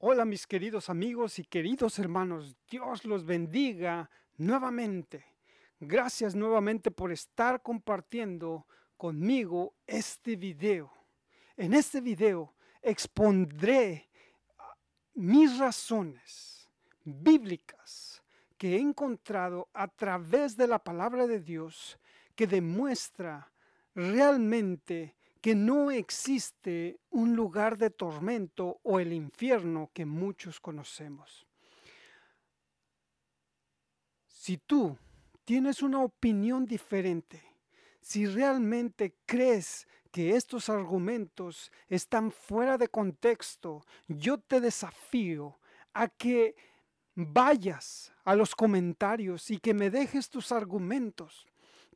Hola mis queridos amigos y queridos hermanos, Dios los bendiga nuevamente. Gracias nuevamente por estar compartiendo conmigo este video. En este video expondré mis razones bíblicas que he encontrado a través de la palabra de Dios que demuestra realmente que no existe un lugar de tormento o el infierno que muchos conocemos. Si tú tienes una opinión diferente, si realmente crees que estos argumentos están fuera de contexto, yo te desafío a que vayas a los comentarios y que me dejes tus argumentos,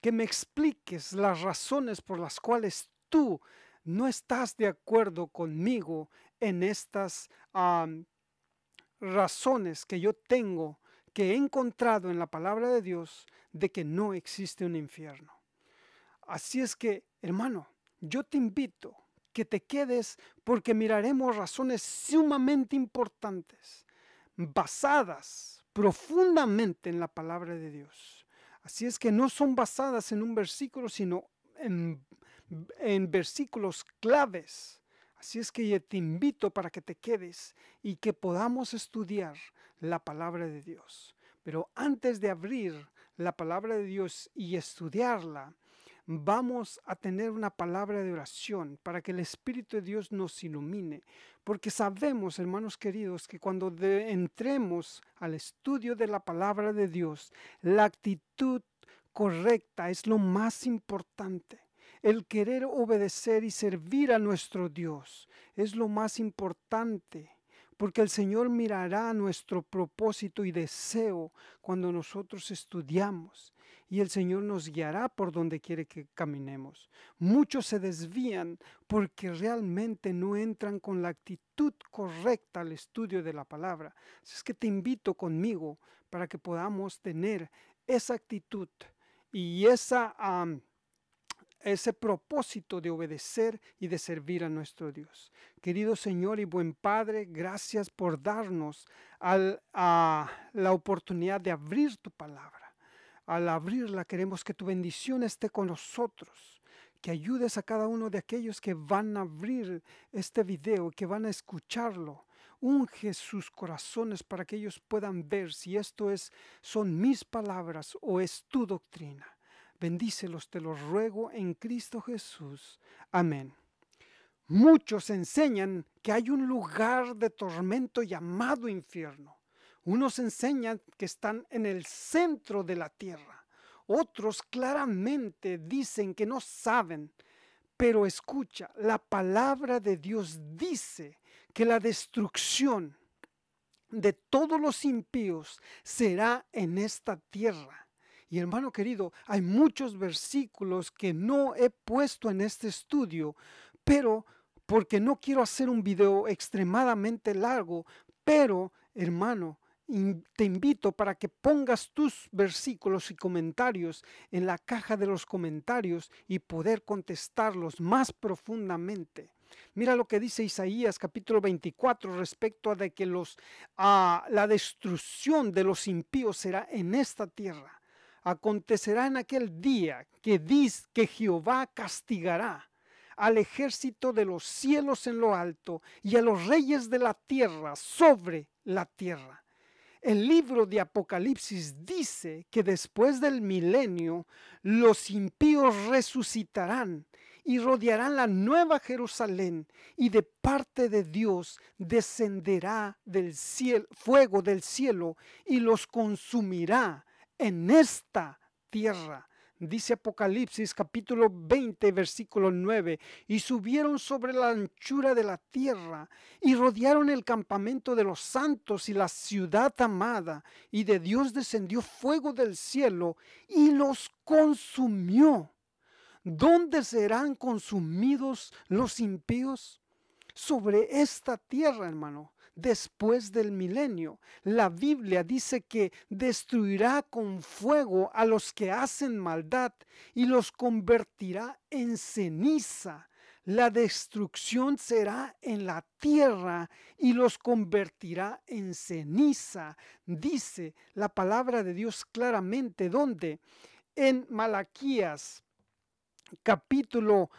que me expliques las razones por las cuales tú no estás de acuerdo conmigo en estas razones que yo tengo, que he encontrado en la palabra de Dios de que no existe un infierno. Así es que, hermano, yo te invito que te quedes porque miraremos razones sumamente importantes, basadas profundamente en la palabra de Dios. Así es que no son basadas en un versículo, sino en versículos claves. Así es que yo te invito para que te quedes y que podamos estudiar la palabra de Dios. Pero antes de abrir la palabra de Dios y estudiarla, vamos a tener una palabra de oración para que el Espíritu de Dios nos ilumine, porque sabemos, hermanos queridos, que cuando entremos al estudio de la palabra de Dios, la actitud correcta es lo más importante. El querer obedecer y servir a nuestro Dios es lo más importante, porque el Señor mirará nuestro propósito y deseo cuando nosotros estudiamos, y el Señor nos guiará por donde quiere que caminemos. Muchos se desvían porque realmente no entran con la actitud correcta al estudio de la palabra. Así es que te invito conmigo para que podamos tener esa actitud y ese propósito de obedecer y de servir a nuestro Dios. Querido Señor y buen Padre, gracias por darnos la oportunidad de abrir tu palabra. Al abrirla queremos que tu bendición esté con nosotros, que ayudes a cada uno de aquellos que van a abrir este video, que van a escucharlo. Unge sus corazones para que ellos puedan ver si son mis palabras o es tu doctrina. Bendícelos, te los ruego en Cristo Jesús. Amén. Muchos enseñan que hay un lugar de tormento llamado infierno. Unos enseñan que están en el centro de la tierra. Otros claramente dicen que no saben. Pero escucha, la palabra de Dios dice que la destrucción de todos los impíos será en esta tierra. Y hermano querido, hay muchos versículos que no he puesto en este estudio, pero porque no quiero hacer un video extremadamente largo, pero hermano, te invito para que pongas tus versículos y comentarios en la caja de los comentarios y poder contestarlos más profundamente. Mira lo que dice Isaías capítulo 24 respecto a de que la destrucción de los impíos será en esta tierra. Acontecerá en aquel día que Jehová castigará al ejército de los cielos en lo alto y a los reyes de la tierra sobre la tierra. El libro de Apocalipsis dice que después del milenio los impíos resucitarán y rodearán la nueva Jerusalén, y de parte de Dios descenderá fuego del cielo y los consumirá en esta tierra. Dice Apocalipsis capítulo 20 versículo 9, y subieron sobre la anchura de la tierra y rodearon el campamento de los santos y la ciudad amada, y de Dios descendió fuego del cielo y los consumió. ¿Dónde serán consumidos los impíos? Sobre esta tierra, hermano, después del milenio. La Biblia dice que destruirá con fuego a los que hacen maldad y los convertirá en ceniza. La destrucción será en la tierra y los convertirá en ceniza. Dice la palabra de Dios claramente, donde en Malaquías capítulo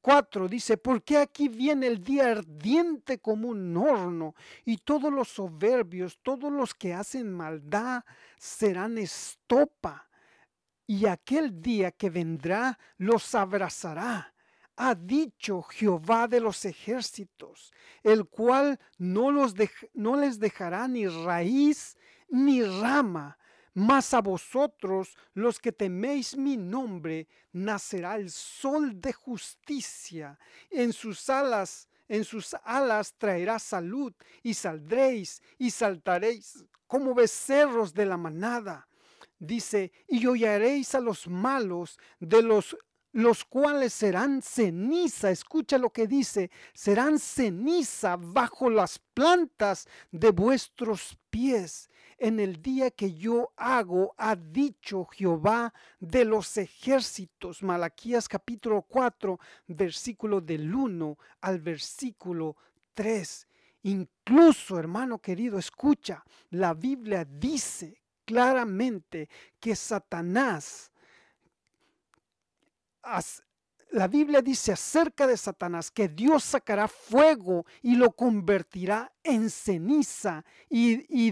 4 dice, porque aquí viene el día ardiente como un horno, y todos los soberbios, todos los que hacen maldad, serán estopa, y aquel día que vendrá los abrazará. Ha dicho Jehová de los ejércitos, el cual no les dejará ni raíz ni rama. Mas a vosotros, los que teméis mi nombre, nacerá el sol de justicia. En sus alas traerá salud, y saldréis y saltaréis como becerros de la manada. Dice, y hollaréis a los malos, de los cuales serán ceniza. Escucha lo que dice, serán ceniza bajo las plantas de vuestros pies. En el día que yo hago, ha dicho Jehová de los ejércitos. Malaquías capítulo 4, versículo del 1 al versículo 3. Incluso, hermano querido, escucha, la Biblia dice claramente que Satanás, la Biblia dice acerca de Satanás que Dios sacará fuego y lo convertirá en ceniza y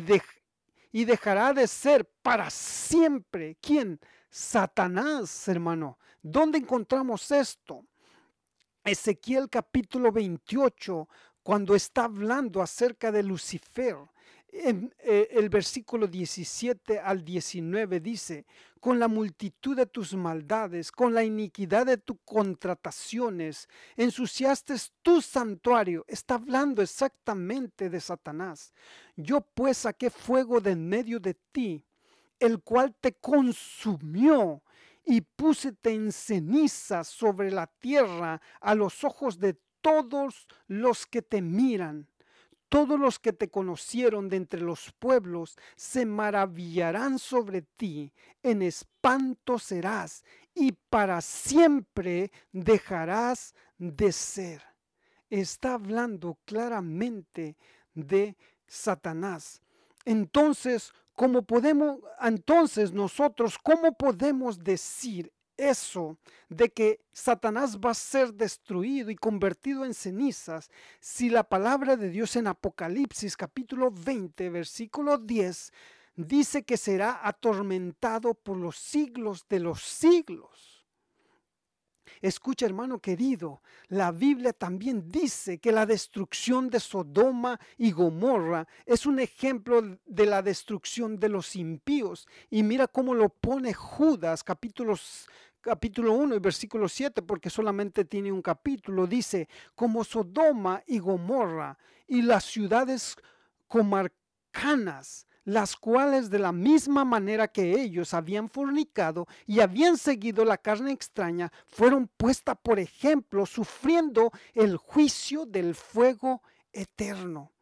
dejará de ser para siempre. ¿Quién? Satanás, hermano. ¿Dónde encontramos esto? Ezequiel capítulo 28, cuando está hablando acerca de Lucifer. El versículo 17 al 19 dice, con la multitud de tus maldades, con la iniquidad de tus contrataciones, ensuciaste tu santuario. Está hablando exactamente de Satanás. Yo pues saqué fuego de en medio de ti, el cual te consumió, y púsete en ceniza sobre la tierra a los ojos de todos los que te miran. Todos los que te conocieron de entre los pueblos se maravillarán sobre ti, en espanto serás, y para siempre dejarás de ser. Está hablando claramente de Satanás. Entonces, nosotros, ¿cómo podemos decir eso de que Satanás va a ser destruido y convertido en cenizas si la palabra de Dios en Apocalipsis capítulo 20 versículo 10 dice que será atormentado por los siglos de los siglos? Escucha, hermano querido, la Biblia también dice que la destrucción de Sodoma y Gomorra es un ejemplo de la destrucción de los impíos. Y mira cómo lo pone Judas, capítulo 1 y versículo 7, porque solamente tiene un capítulo. Dice, como Sodoma y Gomorra y las ciudades comarcanas, las cuales de la misma manera que ellos habían fornicado y habían seguido la carne extraña, fueron puestas por ejemplo, sufriendo el juicio del fuego eterno.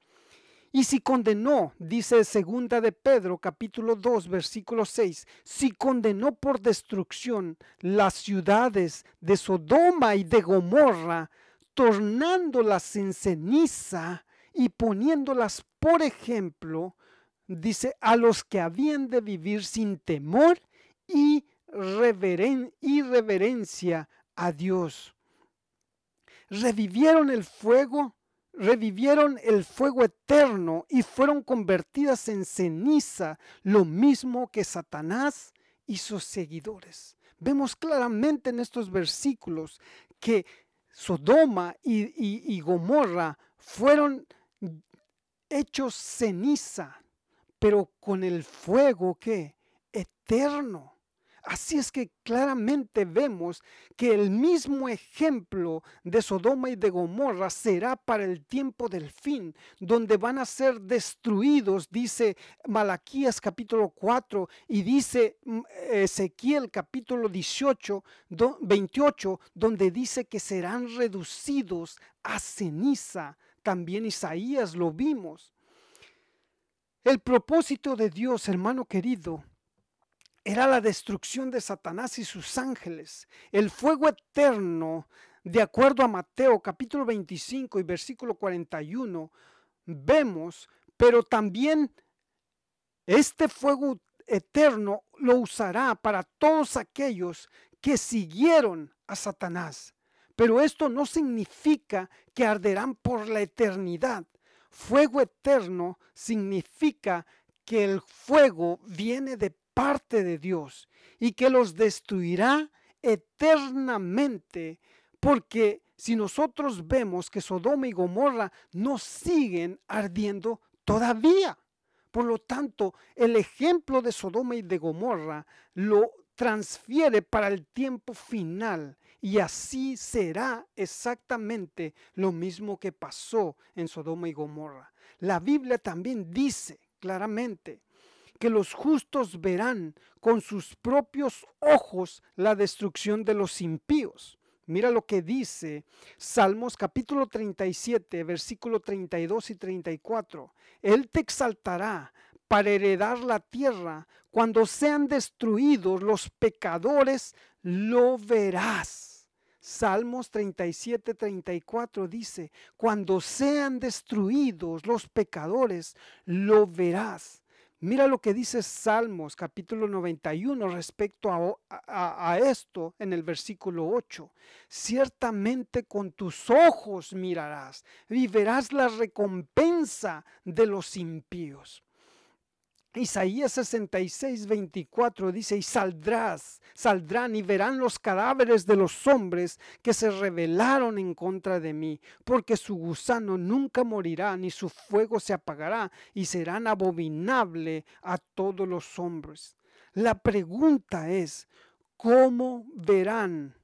Y si condenó, dice segunda de Pedro capítulo 2 versículo 6, si condenó por destrucción las ciudades de Sodoma y de Gomorra, tornándolas en ceniza y poniéndolas por ejemplo, dice, a los que habían de vivir sin temor y reverencia a Dios. Revivieron el fuego eterno y fueron convertidas en ceniza, lo mismo que Satanás y sus seguidores. Vemos claramente en estos versículos que Sodoma y Gomorra fueron hechos ceniza, pero con el fuego que eterno. Así es que claramente vemos que el mismo ejemplo de Sodoma y de Gomorra será para el tiempo del fin, donde van a ser destruidos, dice Malaquías capítulo 4 y dice Ezequiel capítulo 28, donde dice que serán reducidos a ceniza. También Isaías lo vimos. El propósito de Dios, hermano querido, era la destrucción de Satanás y sus ángeles. El fuego eterno de acuerdo a Mateo capítulo 25 y versículo 41, vemos, pero también este fuego eterno lo usará para todos aquellos que siguieron a Satanás. Pero esto no significa que arderán por la eternidad. Fuego eterno significa que el fuego viene de parte de Dios y que los destruirá eternamente, porque si nosotros vemos que Sodoma y Gomorra no siguen ardiendo todavía. Por lo tanto, el ejemplo de Sodoma y de Gomorra lo transfiere para el tiempo final, y así será exactamente lo mismo que pasó en Sodoma y Gomorra. La Biblia también dice claramente que los justos verán con sus propios ojos la destrucción de los impíos. Mira lo que dice Salmos capítulo 37, versículo 32 y 34. Él te exaltará para heredar la tierra. Cuando sean destruidos los pecadores, lo verás. Salmos 37, 34 dice, cuando sean destruidos los pecadores, lo verás. Mira lo que dice Salmos capítulo 91 respecto a esto en el versículo 8. Ciertamente con tus ojos mirarás y verás la recompensa de los impíos. Isaías 66, 24 dice, y saldrán y verán los cadáveres de los hombres que se rebelaron en contra de mí, porque su gusano nunca morirá, ni su fuego se apagará, y serán abominable a todos los hombres. La pregunta es, ¿cómo verán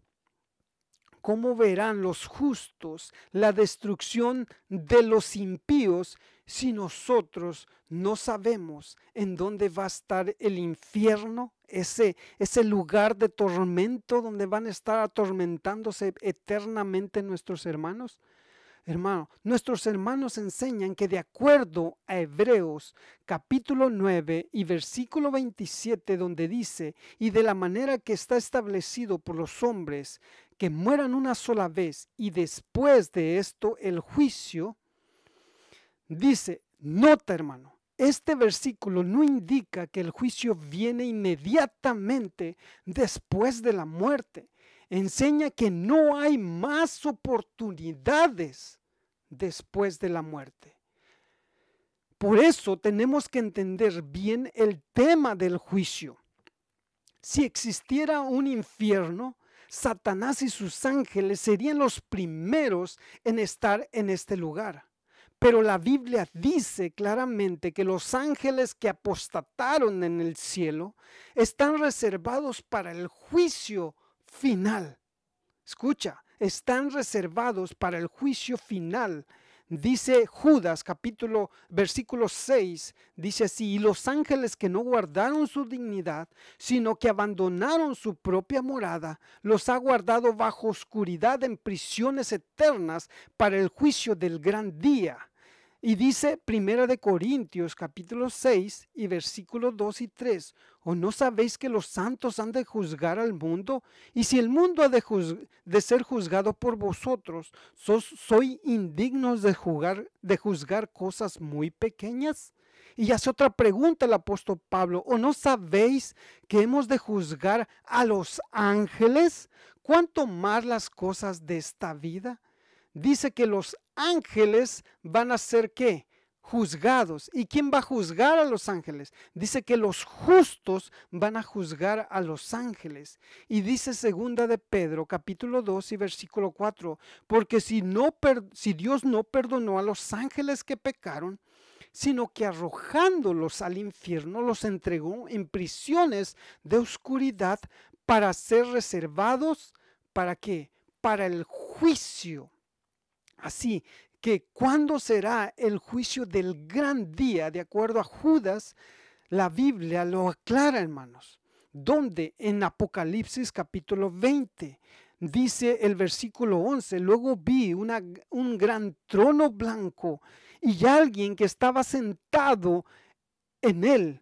los justos la destrucción de los impíos si nosotros no sabemos en dónde va a estar el infierno, ese lugar de tormento donde van a estar atormentándose eternamente nuestros hermanos? Hermano, nuestros hermanos enseñan que de acuerdo a Hebreos capítulo 9 y versículo 27, donde dice, y de la manera que está establecido por los hombres, que mueran una sola vez y después de esto el juicio, dice, nota hermano, este versículo no indica que el juicio viene inmediatamente después de la muerte. Enseña que no hay más oportunidades después de la muerte. Por eso tenemos que entender bien el tema del juicio. Si existiera un infierno, Satanás y sus ángeles serían los primeros en estar en este lugar. Pero la Biblia dice claramente que los ángeles que apostataron en el cielo están reservados para el juicio final. Escucha, están reservados para el juicio final. Dice Judas versículo 6, dice así, y los ángeles que no guardaron su dignidad, sino que abandonaron su propia morada, los ha guardado bajo oscuridad en prisiones eternas para el juicio del gran día. Y dice 1 Corintios capítulo 6 y versículos 2 y 3, ¿o no sabéis que los santos han de juzgar al mundo? Y si el mundo ha de ser juzgado por vosotros, ¿soy indignos de juzgar cosas muy pequeñas? Y hace otra pregunta el apóstol Pablo, ¿o no sabéis que hemos de juzgar a los ángeles? ¿Cuánto más las cosas de esta vida? Dice que los ángeles van a ser ¿qué? Juzgados. ¿Y quién va a juzgar a los ángeles? Dice que los justos van a juzgar a los ángeles. Y dice segunda de Pedro, capítulo 2 y versículo 4, porque si Dios no perdonó a los ángeles que pecaron, sino que arrojándolos al infierno los entregó en prisiones de oscuridad para ser reservados, ¿para qué? Para el juicio. Así que ¿cuándo será el juicio del gran día? De acuerdo a Judas, la Biblia lo aclara, hermanos. Donde en Apocalipsis capítulo 20 dice el versículo 11, luego vi un gran trono blanco y alguien que estaba sentado en él.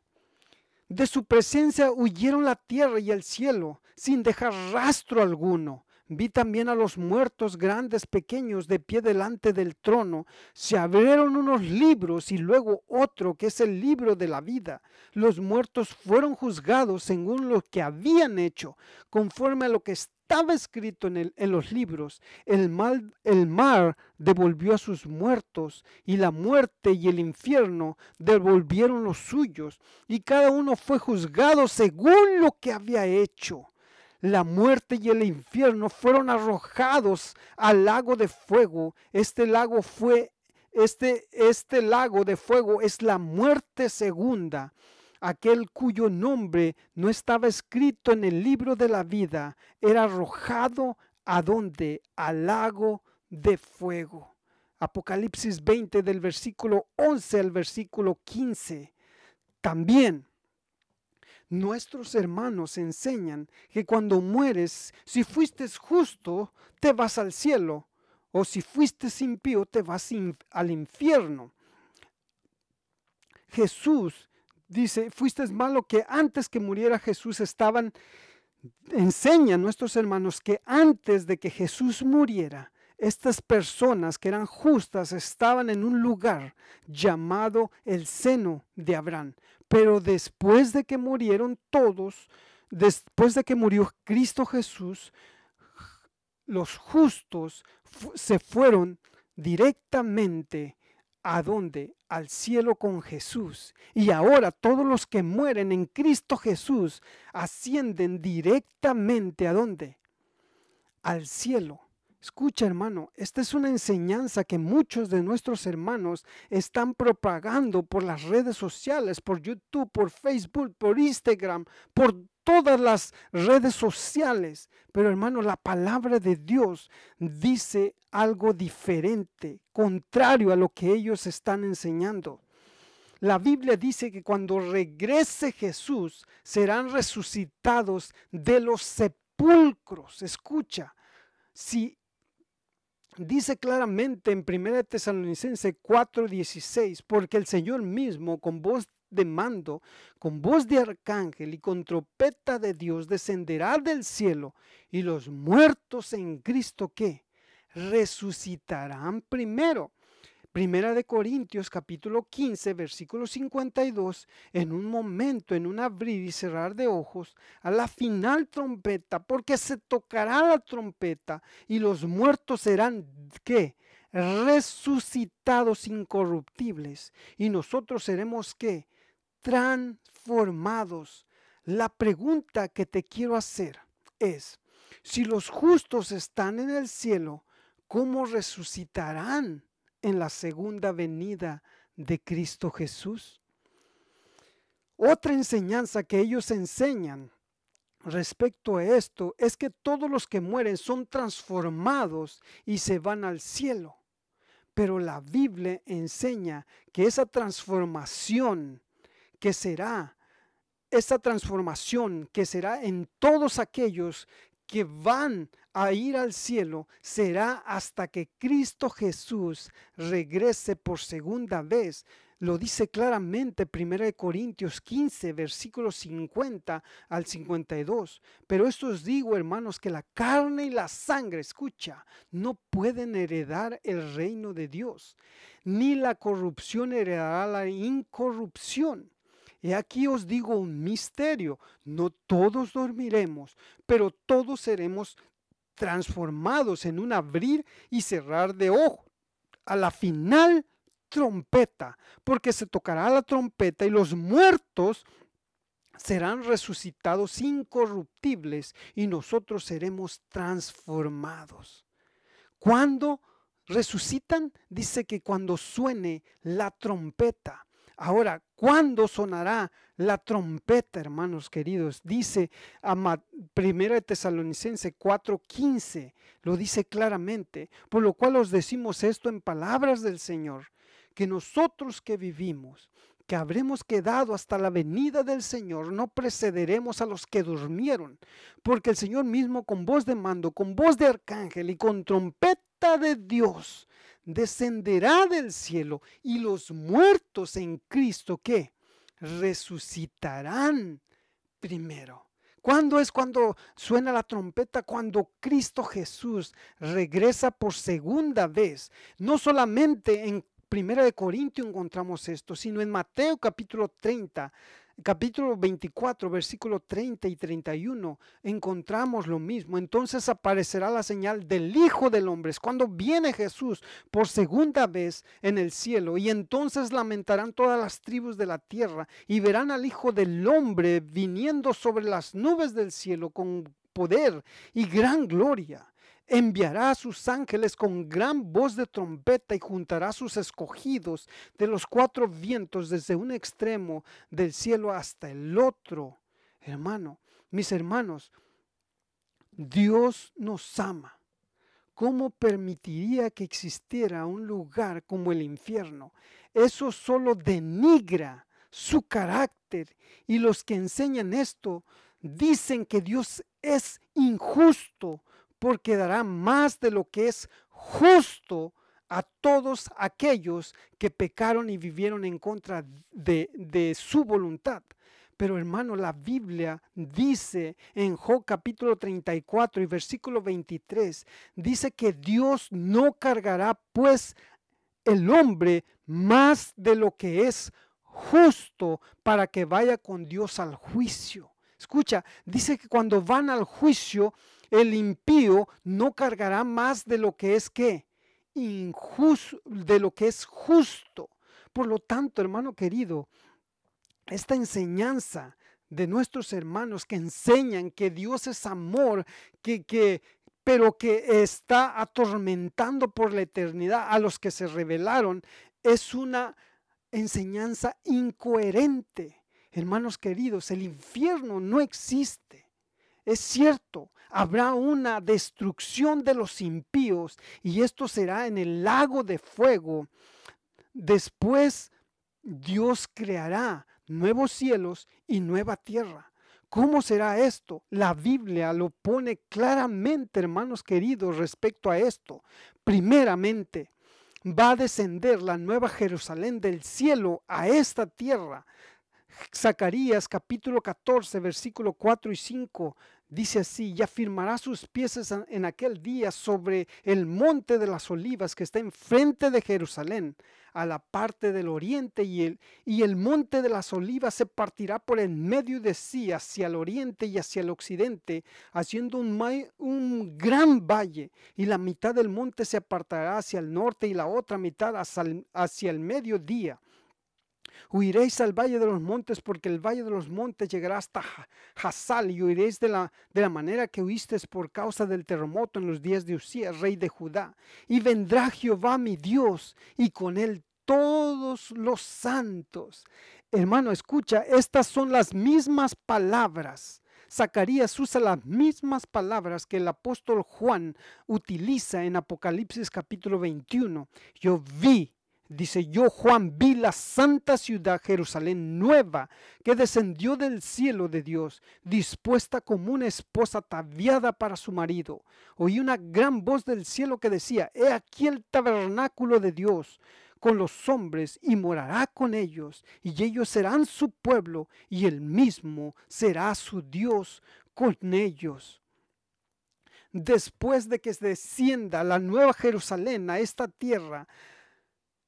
De su presencia huyeron la tierra y el cielo sin dejar rastro alguno. Vi también a los muertos grandes, pequeños, de pie delante del trono. Se abrieron unos libros y luego otro, que es el libro de la vida. Los muertos fueron juzgados según lo que habían hecho, conforme a lo que estaba escrito en los libros. El mar devolvió a sus muertos, y la muerte y el infierno devolvieron los suyos, y cada uno fue juzgado según lo que había hecho. La muerte y el infierno fueron arrojados al lago de fuego. Este lago de fuego es la muerte segunda. Aquel cuyo nombre no estaba escrito en el libro de la vida era arrojado ¿a dónde? Al lago de fuego. Apocalipsis 20 del versículo 11 al versículo 15. También nuestros hermanos enseñan que cuando mueres, si fuiste justo, te vas al cielo, o si fuiste impío, te vas al infierno. Jesús dice, fuiste malo, que antes que muriera Jesús enseñan nuestros hermanos que antes de que Jesús muriera, estas personas que eran justas estaban en un lugar llamado el seno de Abraham. Pero después de que murieron todos, después de que murió Cristo Jesús, los justos se fueron directamente ¿a dónde? Al cielo con Jesús. Y ahora todos los que mueren en Cristo Jesús ascienden directamente ¿a dónde? Al cielo. Escucha, hermano, esta es una enseñanza que muchos de nuestros hermanos están propagando por las redes sociales, por YouTube, por Facebook, por Instagram, por todas las redes sociales. Pero, hermano, la palabra de Dios dice algo diferente, contrario a lo que ellos están enseñando. La Biblia dice que cuando regrese Jesús serán resucitados de los sepulcros. Escucha, si dice claramente en 1 Tesalonicenses 4:16, porque el Señor mismo con voz de mando, con voz de arcángel y con trompeta de Dios descenderá del cielo, y los muertos en Cristo, ¿qué? Resucitarán primero. Primera de Corintios capítulo 15 versículo 52, en un momento, en un abrir y cerrar de ojos, a la final trompeta, porque se tocará la trompeta y los muertos serán, ¿qué? Resucitados incorruptibles, y nosotros seremos, ¿qué? Transformados. La pregunta que te quiero hacer es, si los justos están en el cielo, ¿cómo resucitarán en la segunda venida de Cristo Jesús? Otra enseñanza que ellos enseñan respecto a esto es que todos los que mueren son transformados y se van al cielo. Pero la Biblia enseña que esa transformación que será en todos aquellos que van a ir al cielo será hasta que Cristo Jesús regrese por segunda vez. Lo dice claramente 1 Corintios 15, versículos 50 al 52. Pero esto os digo, hermanos, que la carne y la sangre, escucha, no pueden heredar el reino de Dios, ni la corrupción heredará la incorrupción. Y aquí os digo un misterio, no todos dormiremos, pero todos seremos transformados en un abrir y cerrar de ojos a la final trompeta, porque se tocará la trompeta y los muertos serán resucitados incorruptibles y nosotros seremos transformados. ¿Cuándo resucitan? Dice que cuando suene la trompeta. Ahora, ¿cuándo sonará la trompeta, hermanos queridos? Dice a 1 Tesalonicenses 4:15, lo dice claramente, por lo cual os decimos esto en palabras del Señor, que nosotros que vivimos, que habremos quedado hasta la venida del Señor, no precederemos a los que durmieron, porque el Señor mismo con voz de mando, con voz de arcángel y con trompeta de Dios, descenderá del cielo, y los muertos en Cristo, ¿qué? Resucitarán primero. ¿Cuándo es cuando suena la trompeta? Cuando Cristo Jesús regresa por segunda vez. No solamente en Primera de Corintios encontramos esto, sino en Mateo capítulo 30, capítulo 24, versículo 30 y 31, encontramos lo mismo. Entonces aparecerá la señal del Hijo del Hombre. Es cuando viene Jesús por segunda vez en el cielo, y entonces lamentarán todas las tribus de la tierra y verán al Hijo del Hombre viniendo sobre las nubes del cielo con poder y gran gloria. Enviará a sus ángeles con gran voz de trompeta y juntará a sus escogidos de los cuatro vientos desde un extremo del cielo hasta el otro. Hermano, mis hermanos, Dios nos ama. ¿Cómo permitiría que existiera un lugar como el infierno? Eso solo denigra su carácter, y los que enseñan esto dicen que Dios es injusto, porque dará más de lo que es justo a todos aquellos que pecaron y vivieron en contra de su voluntad. Pero hermano, la Biblia dice en Job capítulo 34 y versículo 23, dice que Dios no cargará pues el hombre más de lo que es justo para que vaya con Dios al juicio. Escucha, dice que cuando van al juicio, el impío no cargará más de lo que es ¿qué? Injusto, de lo que es justo. Por lo tanto, hermano querido, esta enseñanza de nuestros hermanos que enseñan que Dios es amor, pero que está atormentando por la eternidad a los que se rebelaron, es una enseñanza incoherente. Hermanos queridos, el infierno no existe. Es cierto, habrá una destrucción de los impíos, y esto será en el lago de fuego. Después Dios creará nuevos cielos y nueva tierra. ¿Cómo será esto? La Biblia lo pone claramente, hermanos queridos, respecto a esto. Primeramente, va a descender la nueva Jerusalén del cielo a esta tierra. Zacarías capítulo 14, versículo 4 y 5 dice así: y afirmará sus pies en aquel día sobre el monte de las olivas que está enfrente de Jerusalén, a la parte del oriente, y el monte de las olivas se partirá por el medio de sí hacia el oriente y hacia el occidente, haciendo un gran valle, y la mitad del monte se apartará hacia el norte y la otra mitad hacia el mediodía. Huiréis al valle de los montes, porque el valle de los montes llegará hasta Hasal, y huiréis de la manera que huisteis por causa del terremoto en los días de Usías, rey de Judá. Y vendrá Jehová mi Dios, y con él todos los santos. Hermano, escucha, estas son las mismas palabras. Zacarías usa las mismas palabras que el apóstol Juan utiliza en Apocalipsis capítulo 21. Yo vi, dice, yo Juan vi la santa ciudad Jerusalén nueva, que descendió del cielo de Dios, dispuesta como una esposa ataviada para su marido. Oí una gran voz del cielo que decía: he aquí el tabernáculo de Dios con los hombres, y morará con ellos, y ellos serán su pueblo, y él mismo será su Dios con ellos. Después de que descienda la nueva Jerusalén a esta tierra,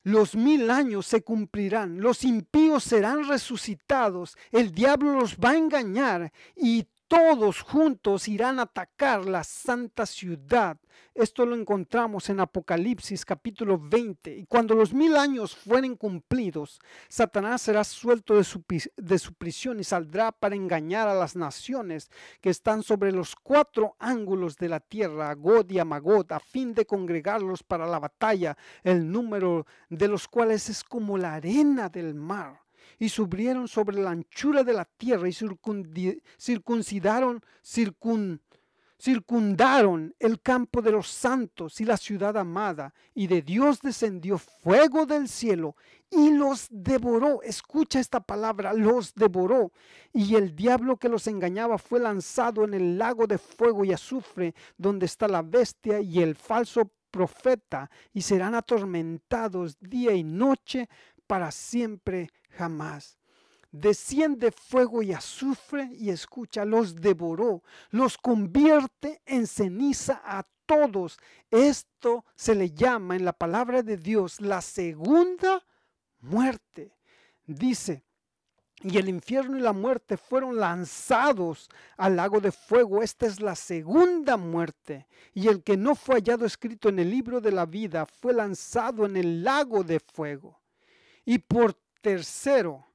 los 1000 años se cumplirán, los impíos serán resucitados, el diablo los va a engañar, y todos juntos irán a atacar la santa ciudad. Esto lo encontramos en Apocalipsis capítulo 20. Y cuando los 1000 años fueren cumplidos, Satanás será suelto de su prisión y saldrá para engañar a las naciones que están sobre los 4 ángulos de la tierra, a Gog y a Magog, a fin de congregarlos para la batalla, el número de los cuales es como la arena del mar. Y subieron sobre la anchura de la tierra y circundaron el campo de los santos y la ciudad amada, y de Dios descendió fuego del cielo y los devoró. Escucha esta palabra: los devoró. Y el diablo que los engañaba fue lanzado en el lago de fuego y azufre, donde está la bestia y el falso profeta, y serán atormentados día y noche para siempre jamás. desciende fuego y azufre y escucha, los devoró, los convierte en ceniza a todos. Esto se le llama en la palabra de Dios la segunda muerte. Dice, y el infierno y la muerte fueron lanzados al lago de fuego. Esta es la segunda muerte. Y el que no fue hallado escrito en el libro de la vida fue lanzado en el lago de fuego. Y por tercero,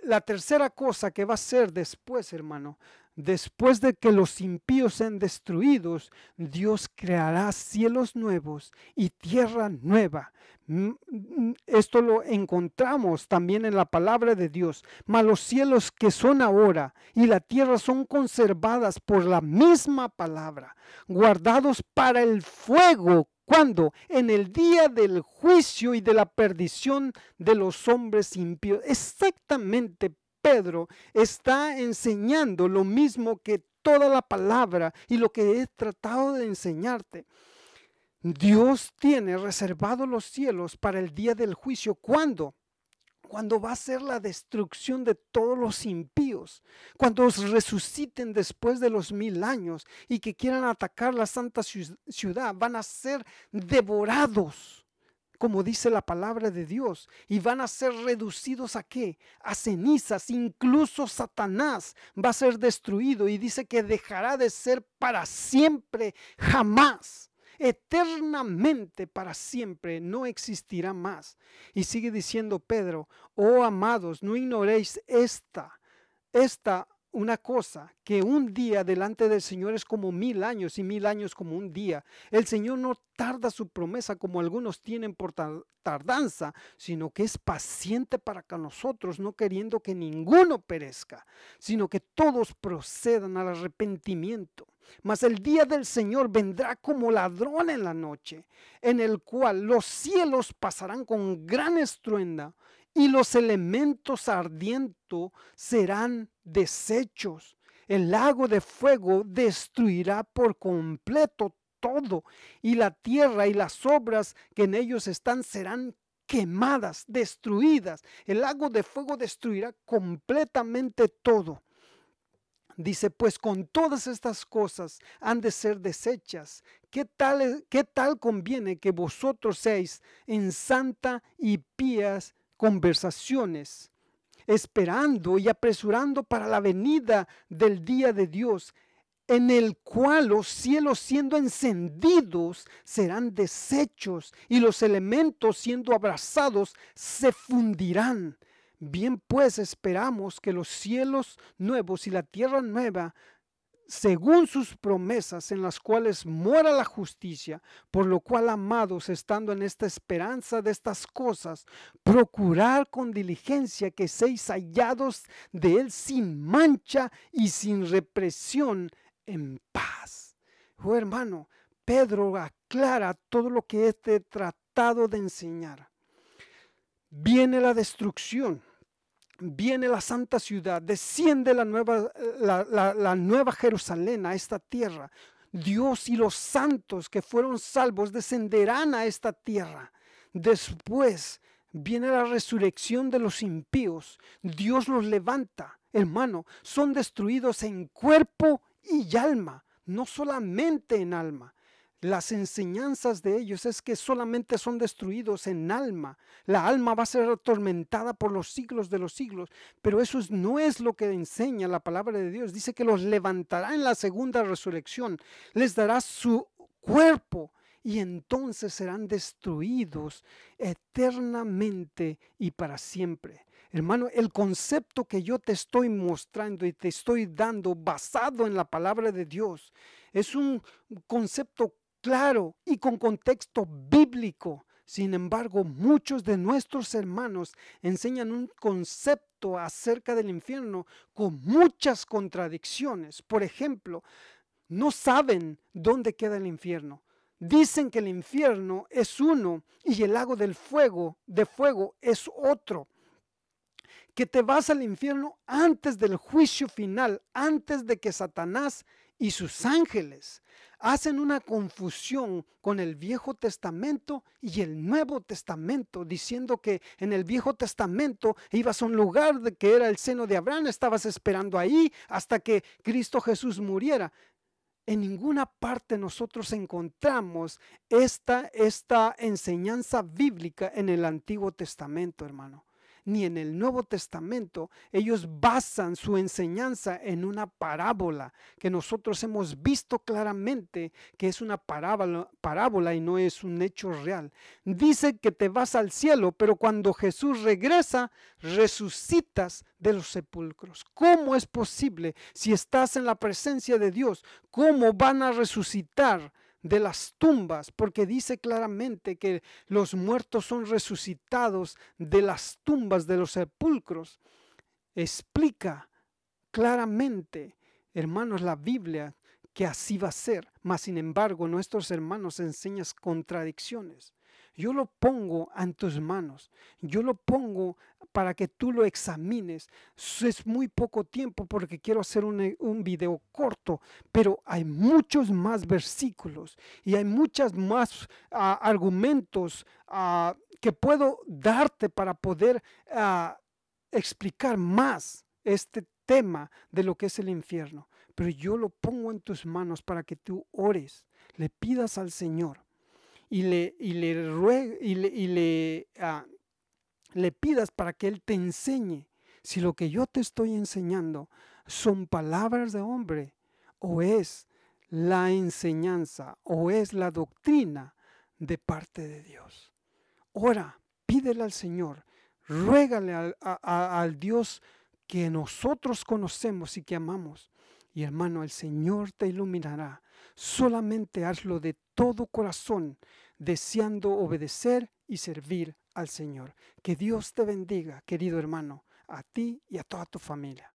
la tercera cosa que va a ser después, hermano, después de que los impíos sean destruidos, Dios creará cielos nuevos y tierra nueva. Esto lo encontramos también en la palabra de Dios. Mas los cielos que son ahora y la tierra son conservadas por la misma palabra, guardados para el fuego. ¿Cuándo? En el día del juicio y de la perdición de los hombres impíos. Exactamente, Pedro está enseñando lo mismo que toda la palabra y lo que he tratado de enseñarte. Dios tiene reservados los cielos para el día del juicio. ¿Cuándo? Cuando va a ser la destrucción de todos los impíos, cuando resuciten después de los 1000 años y que quieran atacar la santa ciudad, van a ser devorados, como dice la palabra de Dios, y van a ser reducidos ¿a qué? A cenizas. Incluso Satanás va a ser destruido y dice que dejará de ser para siempre, jamás. Eternamente para siempre no existirá más. Y sigue diciendo Pedro, oh amados, no ignoréis esta una cosa, que un día delante del Señor es como 1000 años y 1000 años como un día. El Señor no tarda su promesa como algunos tienen por tardanza, sino que es paciente para con nosotros, no queriendo que ninguno perezca, sino que todos procedan al arrepentimiento. Mas el día del Señor vendrá como ladrón en la noche, en el cual los cielos pasarán con gran estruendo y los elementos ardientes serán deshechos. El lago de fuego destruirá por completo todo, y la tierra y las obras que en ellos están serán quemadas, destruidas. El lago de fuego destruirá completamente todo. Dice, pues con todas estas cosas han de ser deshechas. ¿Qué tal conviene que vosotros seáis en santa y pías conversaciones, esperando y apresurando para la venida del día de Dios, en el cual los cielos siendo encendidos serán deshechos y los elementos siendo abrasados se fundirán? Bien, pues esperamos que los cielos nuevos y la tierra nueva, según sus promesas, en las cuales mora la justicia, por lo cual, amados, estando en esta esperanza de estas cosas, procurar con diligencia que seáis hallados de él sin mancha y sin represión, en paz. Oh, hermano, Pedro aclara todo lo que he tratado de enseñar. Viene la destrucción. Viene la santa ciudad, desciende la nueva Jerusalén a esta tierra. Dios y los santos que fueron salvos descenderán a esta tierra. Después viene la resurrección de los impíos. Dios los levanta, hermano. Son destruidos en cuerpo y alma, no solamente en alma. Las enseñanzas de ellos es que solamente son destruidos en alma. La alma va a ser atormentada por los siglos de los siglos. Pero eso no es lo que enseña la palabra de Dios. Dice que los levantará en la segunda resurrección. Les dará su cuerpo y entonces serán destruidos eternamente y para siempre. Hermano, el concepto que yo te estoy mostrando y te estoy dando basado en la palabra de Dios es un concepto claro y con contexto bíblico. Sin embargo, muchos de nuestros hermanos enseñan un concepto acerca del infierno con muchas contradicciones. Por ejemplo, no saben dónde queda el infierno. Dicen que el infierno es uno y el lago de fuego es otro. Que te vas al infierno antes del juicio final, antes de que Satanás y sus ángeles hacen una confusión con el Viejo Testamento y el Nuevo Testamento, diciendo que en el Viejo Testamento ibas a un lugar que era el seno de Abraham, estabas esperando ahí hasta que Cristo Jesús muriera. En ninguna parte nosotros encontramos esta enseñanza bíblica en el Antiguo Testamento, hermano. Ni en el Nuevo Testamento. Ellos basan su enseñanza en una parábola que nosotros hemos visto claramente que es una parábola y no es un hecho real. Dice que te vas al cielo, pero cuando Jesús regresa, resucitas de los sepulcros. ¿Cómo es posible si estás en la presencia de Dios? ¿Cómo van a resucitar de las tumbas? Porque dice claramente que los muertos son resucitados de las tumbas, de los sepulcros. Explica claramente, hermanos, la Biblia que así va a ser. Mas sin embargo, nuestros hermanos enseñan contradicciones. Yo lo pongo en tus manos. Yo lo pongo para que tú lo examines. Es muy poco tiempo porque quiero hacer un video corto, pero hay muchos más versículos y hay muchos más argumentos que puedo darte para poder explicar más este tema de lo que es el infierno. Pero yo lo pongo en tus manos para que tú ores, le pidas al Señor y le pidas para que Él te enseñe si lo que yo te estoy enseñando son palabras de hombre o es la enseñanza o es la doctrina de parte de Dios. Ora, pídele al Señor, ruégale al Dios que nosotros conocemos y que amamos. Y hermano, el Señor te iluminará. Solamente hazlo de todo corazón, deseando obedecer y servir al Señor. Que Dios te bendiga, querido hermano, a ti y a toda tu familia.